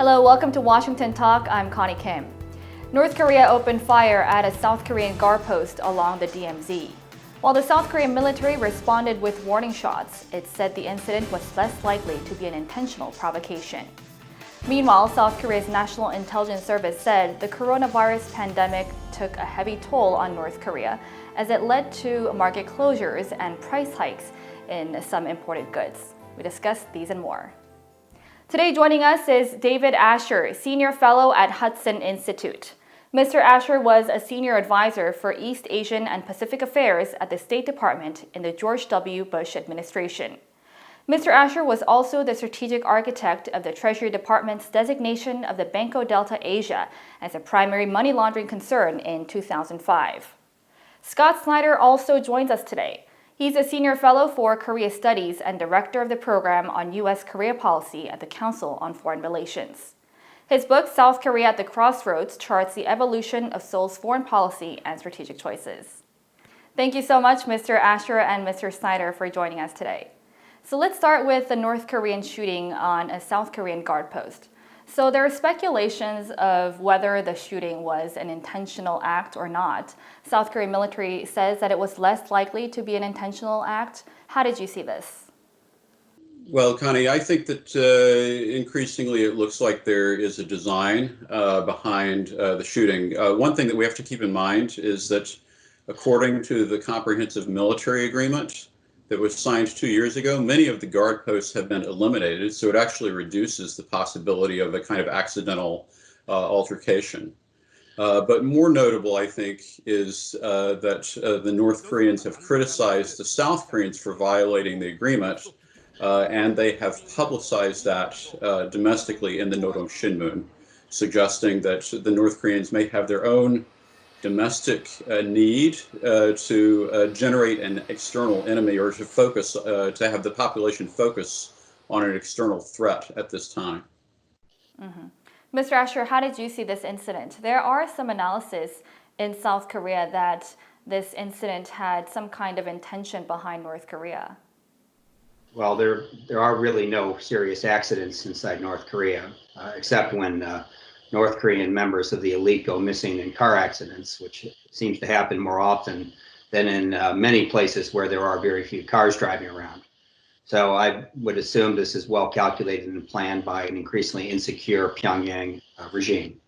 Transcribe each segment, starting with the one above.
Hello, welcome to Washington Talk. I'm Connie Kim. North Korea opened fire at a South Korean guard post along the DMZ. While the South Korean military responded with warning shots, it said the incident was less likely to be an intentional provocation. Meanwhile, South Korea's National Intelligence Service said the coronavirus pandemic took a heavy toll on North Korea as it led to market closures and price hikes in some imported goods. We discussed these and more. Today joining us is David Asher, Senior Fellow at Hudson Institute. Mr. Asher was a senior advisor for East Asian and Pacific Affairs at the State Department in the George W. Bush administration. Mr. Asher was also the strategic architect of the Treasury Department's designation of the Banco Delta Asia as a primary money laundering concern in 2005. Scott Snyder also joins us today. He's a senior fellow for Korea Studies and director of the program on U.S.-Korea policy at the Council on Foreign Relations. His book, South Korea at the Crossroads, charts the evolution of Seoul's foreign policy and strategic choices. Thank you so much, Mr. Asher and Mr. Snyder, for joining us today. So let's start with the North Korean shooting on a South Korean guard post. So there are speculations of whether the shooting was an intentional act or not. South Korean military says that it was less likely to be an intentional act. How did you see this? Well, Connie, I think that increasingly it looks like there is a design behind the shooting. One thing that we have to keep in mind is that according to the comprehensive military agreement that was signed 2 years ago, many of the guard posts have been eliminated, so it actually reduces the possibility of a kind of accidental altercation. But more notable, I think, is that the North Koreans have criticized the South Koreans for violating the agreement, and they have publicized that domestically in the Nodong Shinmun, suggesting that the North Koreans may have their own domestic need to generate an external enemy or to focus, to have the population focus on an external threat at this time. Mm-hmm. Mr. Asher, how did you see this incident? There are some analysis in South Korea that this incident had some kind of intention behind North Korea. Well, there are really no serious accidents inside North Korea, except when North Korean members of the elite go missing in car accidents, which seems to happen more often than in many places where there are very few cars driving around. So I would assume this is well calculated and planned by an increasingly insecure Pyongyang regime.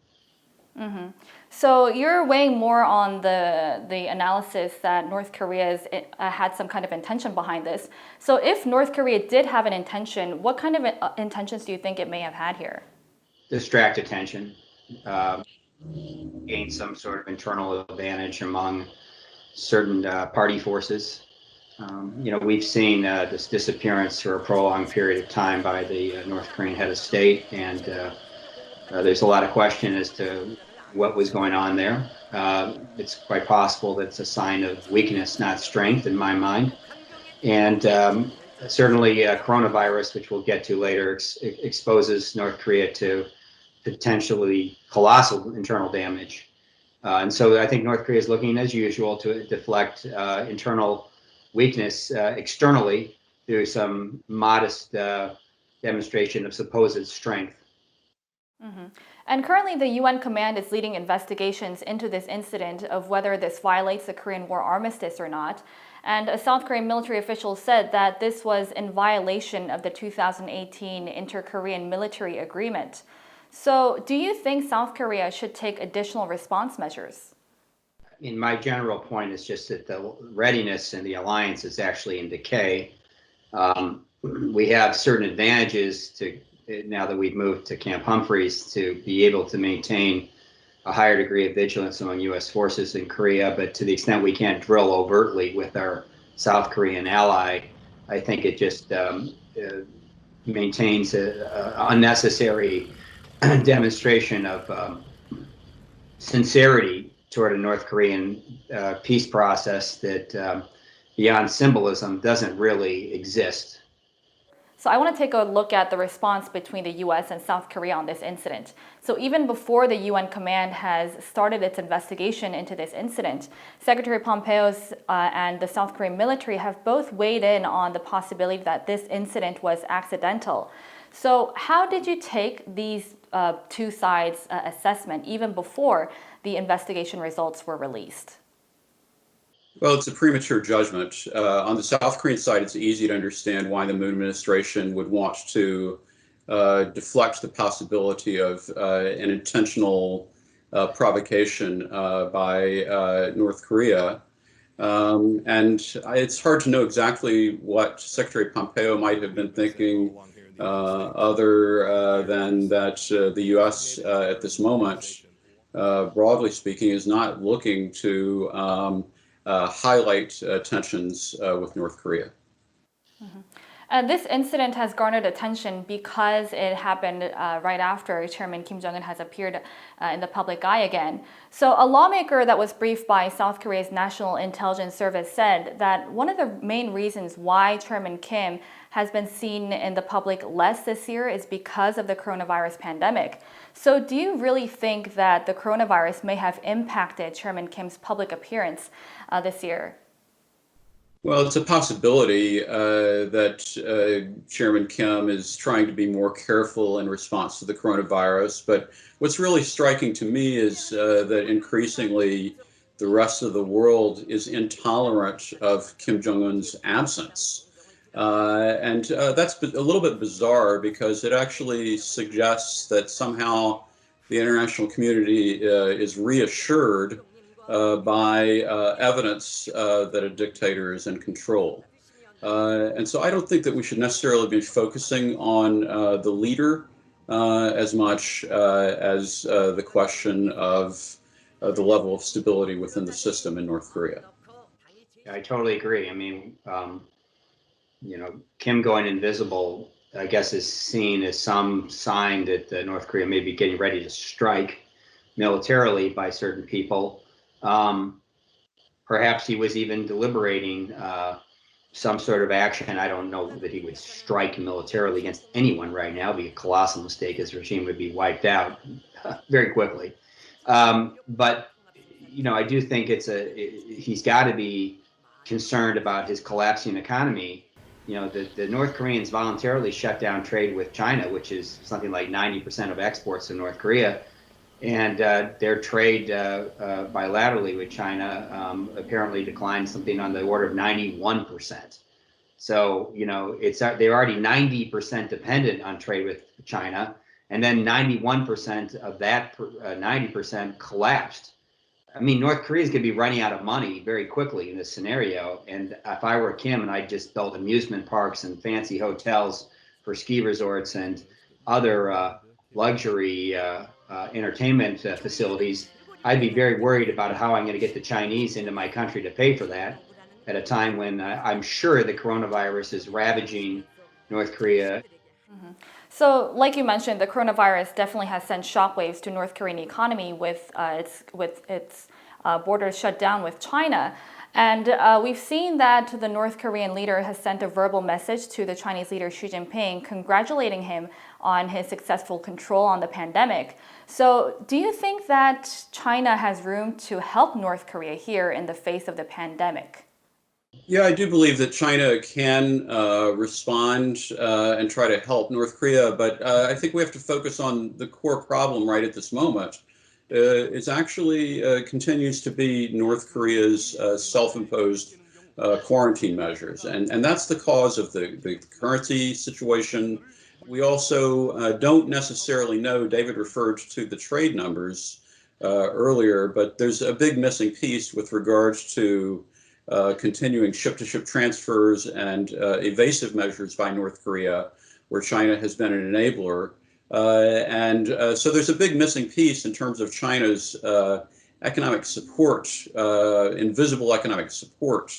Mm-hmm. So you're weighing more on the analysis that North Korea had some kind of intention behind this. So if North Korea did have an intention, what kind of intentions do you think it may have had here? Distract attention, gain some sort of internal advantage among certain party forces. We've seen this disappearance for a prolonged period of time by the North Korean head of state, and there's a lot of question as to what was going on there. It's quite possible that it's a sign of weakness, not strength, in my mind. And certainly coronavirus, which we'll get to later, exposes North Korea to potentially colossal internal damage. And so I think North Korea is looking, as usual, to deflect internal weakness externally through some modest demonstration of supposed strength. Mm-hmm. And currently the UN command is leading investigations into this incident of whether this violates the Korean War armistice or not. And a South Korean military official said that this was in violation of the 2018 Inter-Korean Military Agreement. So do you think South Korea should take additional response measures? My general point is just that the readiness in the alliance is actually in decay. We have certain advantages now that we've moved to Camp Humphreys to be able to maintain a higher degree of vigilance among U.S. forces in Korea, but to the extent we can't drill overtly with our South Korean ally, I think it just maintains an unnecessary demonstration of sincerity toward a North Korean peace process that, beyond symbolism, doesn't really exist. So I want to take a look at the response between the U.S. and South Korea on this incident. So even before the UN command has started its investigation into this incident, Secretary Pompeo and the South Korean military have both weighed in on the possibility that this incident was accidental. So how did you take these two sides' assessment even before the investigation results were released? Well, it's a premature judgment. On the South Korean side, it's easy to understand why the Moon administration would want to deflect the possibility of an intentional provocation by North Korea. And it's hard to know exactly what Secretary Pompeo might have been thinking, other than that the U.S. At this moment, broadly speaking, is not looking to highlight tensions with North Korea. And this incident has garnered attention because it happened right after Chairman Kim Jong-un has appeared in the public eye again. So a lawmaker that was briefed by South Korea's National Intelligence Service said that one of the main reasons why Chairman Kim has been seen in the public less this year is because of the coronavirus pandemic. So do you really think that the coronavirus may have impacted Chairman Kim's public appearance this year? Well, it's a possibility that Chairman Kim is trying to be more careful in response to the coronavirus. But what's really striking to me is that increasingly the rest of the world is intolerant of Kim Jong-un's absence. And that's a little bit bizarre because it actually suggests that somehow the international community is reassured by evidence that a dictator is in control. And so I don't think that we should necessarily be focusing on the leader as much as the question of the level of stability within the system in North Korea. I totally agree. I mean, Kim going invisible, I guess, is seen as some sign that North Korea may be getting ready to strike militarily by certain people. Perhaps he was even deliberating some sort of action. I don't know that he would strike militarily against anyone right now. It'd be a colossal mistake. His regime would be wiped out very quickly. But I do think he's got to be concerned about his collapsing economy. The North Koreans voluntarily shut down trade with China, which is something like 90% of exports to North Korea. And their trade bilaterally with China apparently declined something on the order of 91%. So, they're already 90% dependent on trade with China. And then 91% of that 90% collapsed. I mean, North Korea is going to be running out of money very quickly in this scenario. And if I were Kim and I just built amusement parks and fancy hotels for ski resorts and other luxury entertainment facilities, I'd be very worried about how I'm going to get the Chinese into my country to pay for that at a time when I'm sure the coronavirus is ravaging North Korea. Mm-hmm. So, like you mentioned, the coronavirus definitely has sent shockwaves to North Korean economy with its borders shut down with China. And we've seen that the North Korean leader has sent a verbal message to the Chinese leader Xi Jinping, congratulating him on his successful control on the pandemic. So do you think that China has room to help North Korea here in the face of the pandemic? Yeah, I do believe that China can respond and try to help North Korea, but I think we have to focus on the core problem right at this moment. It actually continues to be North Korea's self-imposed quarantine measures, and that's the cause of the currency situation. We also don't necessarily know, David referred to the trade numbers earlier, but there's a big missing piece with regards to continuing ship-to-ship transfers and evasive measures by North Korea, where China has been an enabler. So there's a big missing piece in terms of China's economic support, invisible economic support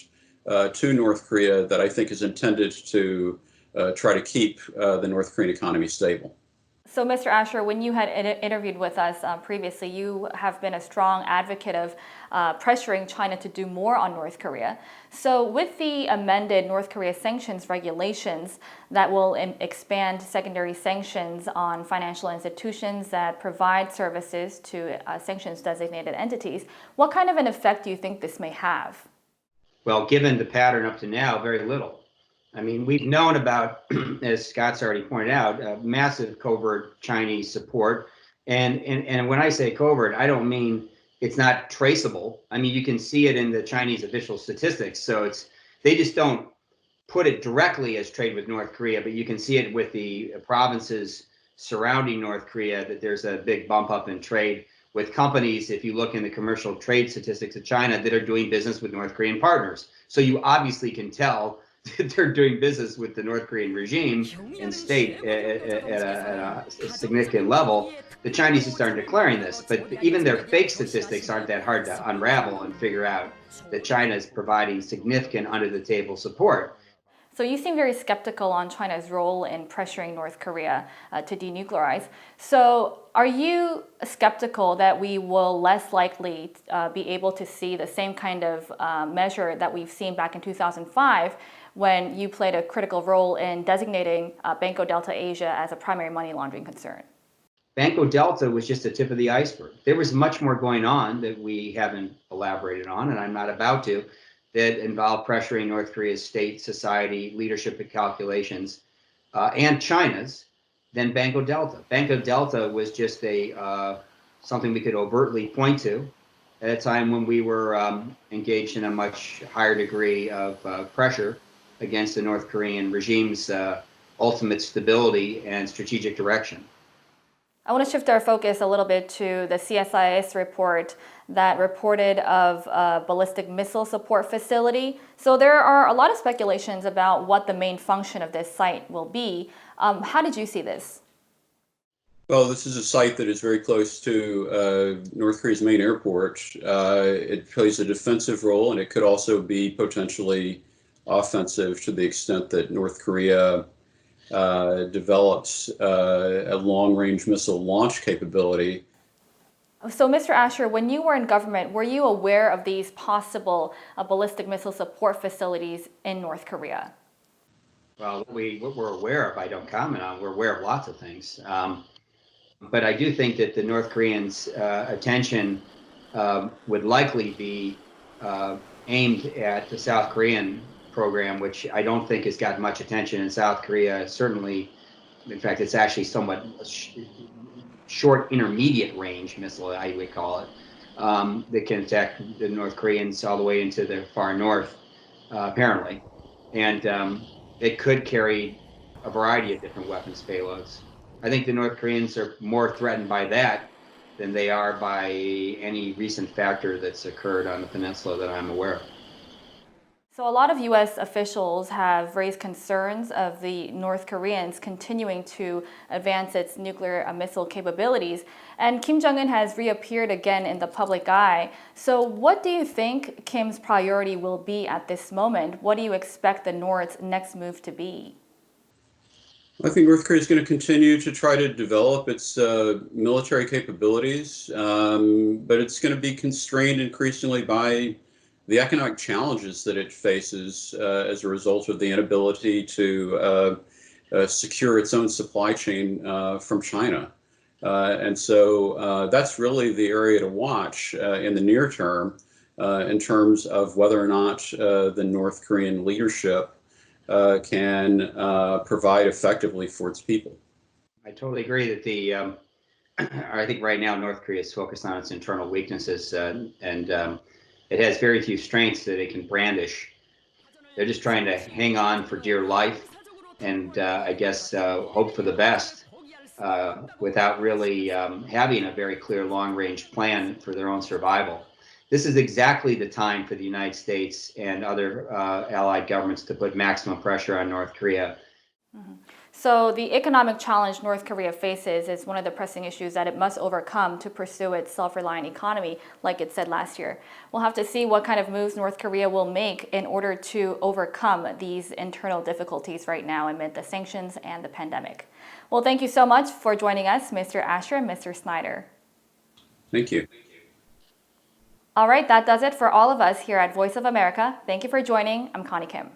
to North Korea that I think is intended to try to keep the North Korean economy stable. So, Mr. Asher, when you had interviewed with us previously, you have been a strong advocate of pressuring China to do more on North Korea. So, with the amended North Korea sanctions regulations that will expand secondary sanctions on financial institutions that provide services to sanctions designated entities, what kind of an effect do you think this may have? Well, given the pattern up to now, very little. I mean, we've known about, as Scott's already pointed out, massive covert Chinese support. And when I say covert, I don't mean it's not traceable. I mean, you can see it in the Chinese official statistics. So they just don't put it directly as trade with North Korea, but you can see it with the provinces surrounding North Korea, that there's a big bump up in trade with companies, if you look in the commercial trade statistics of China, that are doing business with North Korean partners. So you obviously can tell that they're doing business with the North Korean regime and state at a significant level. The Chinese are starting declaring this, but even their fake statistics aren't that hard to unravel and figure out that China is providing significant under-the-table support. So you seem very skeptical on China's role in pressuring North Korea to denuclearize. So are you skeptical that we will less likely be able to see the same kind of measure that we've seen back in 2005 when you played a critical role in designating Banco Delta Asia as a primary money laundering concern? Banco Delta was just the tip of the iceberg. There was much more going on that we haven't elaborated on, and I'm not about to, that involved pressuring North Korea's state, society, leadership and calculations, and China's, than Banco Delta. Banco Delta was just something we could overtly point to at a time when we were engaged in a much higher degree of pressure against the North Korean regime's ultimate stability and strategic direction. I want to shift our focus a little bit to the CSIS report that reported of a ballistic missile support facility. So there are a lot of speculations about what the main function of this site will be. How did you see this? Well, this is a site that is very close to North Korea's main airport. It plays a defensive role, and it could also be potentially offensive to the extent that North Korea developed a long-range missile launch capability. So, Mr. Asher, when you were in government, were you aware of these possible ballistic missile support facilities in North Korea? Well, what we're aware of, I don't comment on. We're aware of lots of things. But I do think that the North Koreans' attention would likely be aimed at the South Korean program, which I don't think has gotten much attention in South Korea. Certainly, in fact, it's actually somewhat short intermediate range missile, I would call it, that can attack the North Koreans all the way into the far north, apparently. And it could carry a variety of different weapons payloads. I think the North Koreans are more threatened by that than they are by any recent factor that's occurred on the peninsula that I'm aware of. So a lot of U.S. officials have raised concerns of the North Koreans continuing to advance its nuclear missile capabilities, and Kim Jong-un has reappeared again in the public eye. So what do you think Kim's priority will be at this moment? What do you expect the North's next move to be? I think North Korea is going to continue to try to develop its military capabilities, but it's going to be constrained increasingly by the economic challenges that it faces as a result of the inability to secure its own supply chain from China. And so that's really the area to watch in the near term in terms of whether or not the North Korean leadership can provide effectively for its people. I totally agree that I think right now North Korea is focused on its internal weaknesses and it has very few strengths that it can brandish. They're just trying to hang on for dear life and I guess hope for the best without really having a very clear long-range plan for their own survival. This is exactly the time for the United States and other allied governments to put maximum pressure on North Korea. Mm-hmm. So the economic challenge North Korea faces is one of the pressing issues that it must overcome to pursue its self-reliant economy, like it said last year. We'll have to see what kind of moves North Korea will make in order to overcome these internal difficulties right now amid the sanctions and the pandemic. Well, thank you so much for joining us, Mr. Asher and Mr. Snyder. Thank you. All right, that does it for all of us here at Voice of America. Thank you for joining. I'm Connie Kim.